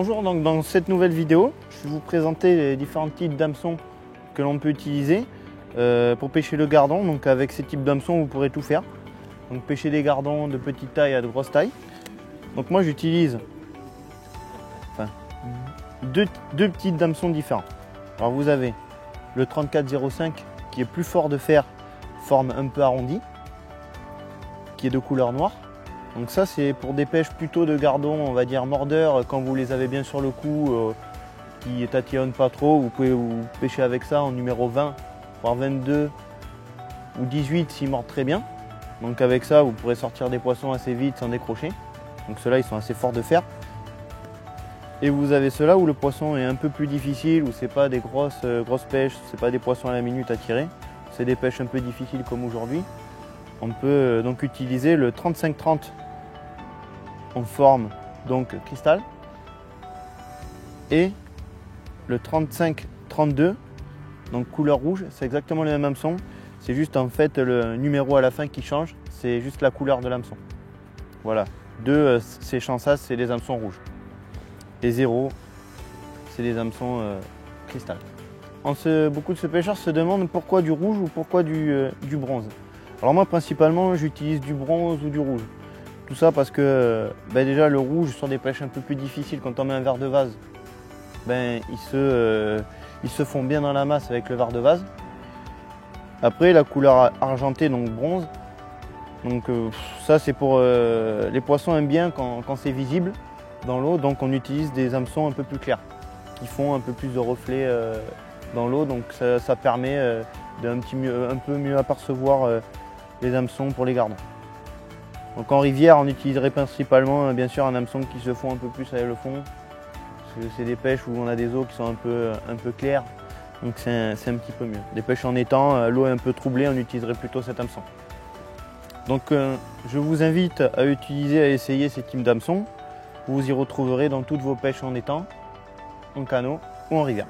Bonjour, donc dans cette nouvelle vidéo, je vais vous présenter les différents types d'hameçons que l'on peut utiliser pour pêcher le gardon. Donc avec ces types d'hameçons, vous pourrez tout faire. Donc pêcher des gardons de petite taille à de grosse taille. Donc moi j'utilise deux petits hameçons différents. Alors vous avez le 34-05 qui est plus fort de fer, forme un peu arrondie, qui est de couleur noire. Donc ça c'est pour des pêches plutôt de gardons, on va dire mordeurs, quand vous les avez bien sur le cou, qui tatillonnent pas trop, vous pouvez vous pêcher avec ça en numéro 20, voire 22 ou 18 s'ils mordent très bien. Donc avec ça vous pourrez sortir des poissons assez vite sans décrocher. Donc ceux-là ils sont assez forts de fer. Et vous avez ceux-là où le poisson est un peu plus difficile, où c'est pas des grosses pêches, c'est pas des poissons à la minute à tirer, c'est des pêches un peu difficiles comme aujourd'hui. On peut donc utiliser le 35-30 en forme donc cristal et le 35-32 donc couleur rouge. C'est exactement le même hameçon, c'est juste en fait le numéro à la fin qui change, c'est juste la couleur de l'hameçon. Voilà, ces chances c'est les hameçons rouges. Les 0, c'est les hameçons cristal. Beaucoup de pêcheurs se demandent pourquoi du rouge ou pourquoi du bronze. Alors moi principalement j'utilise du bronze ou du rouge. Tout ça parce que déjà le rouge sur des pêches un peu plus difficiles, quand on met un verre de vase, ils se font bien dans la masse avec le verre de vase. Après la couleur argentée, donc bronze, donc ça c'est pour les poissons aiment bien quand c'est visible dans l'eau, donc on utilise des hameçons un peu plus clairs qui font un peu plus de reflets dans l'eau, donc ça permet d'un un peu mieux apercevoir les hameçons pour les gardons. Donc en rivière on utiliserait principalement bien sûr un hameçon qui se fond un peu plus avec le fond, parce que c'est des pêches où on a des eaux qui sont un peu claires, donc c'est un petit peu mieux. Des pêches en étang, l'eau est un peu troublée, on utiliserait plutôt cet hameçon. Donc je vous invite à essayer ces types d'hameçons. Vous y retrouverez dans toutes vos pêches en étang, en canot ou en rivière.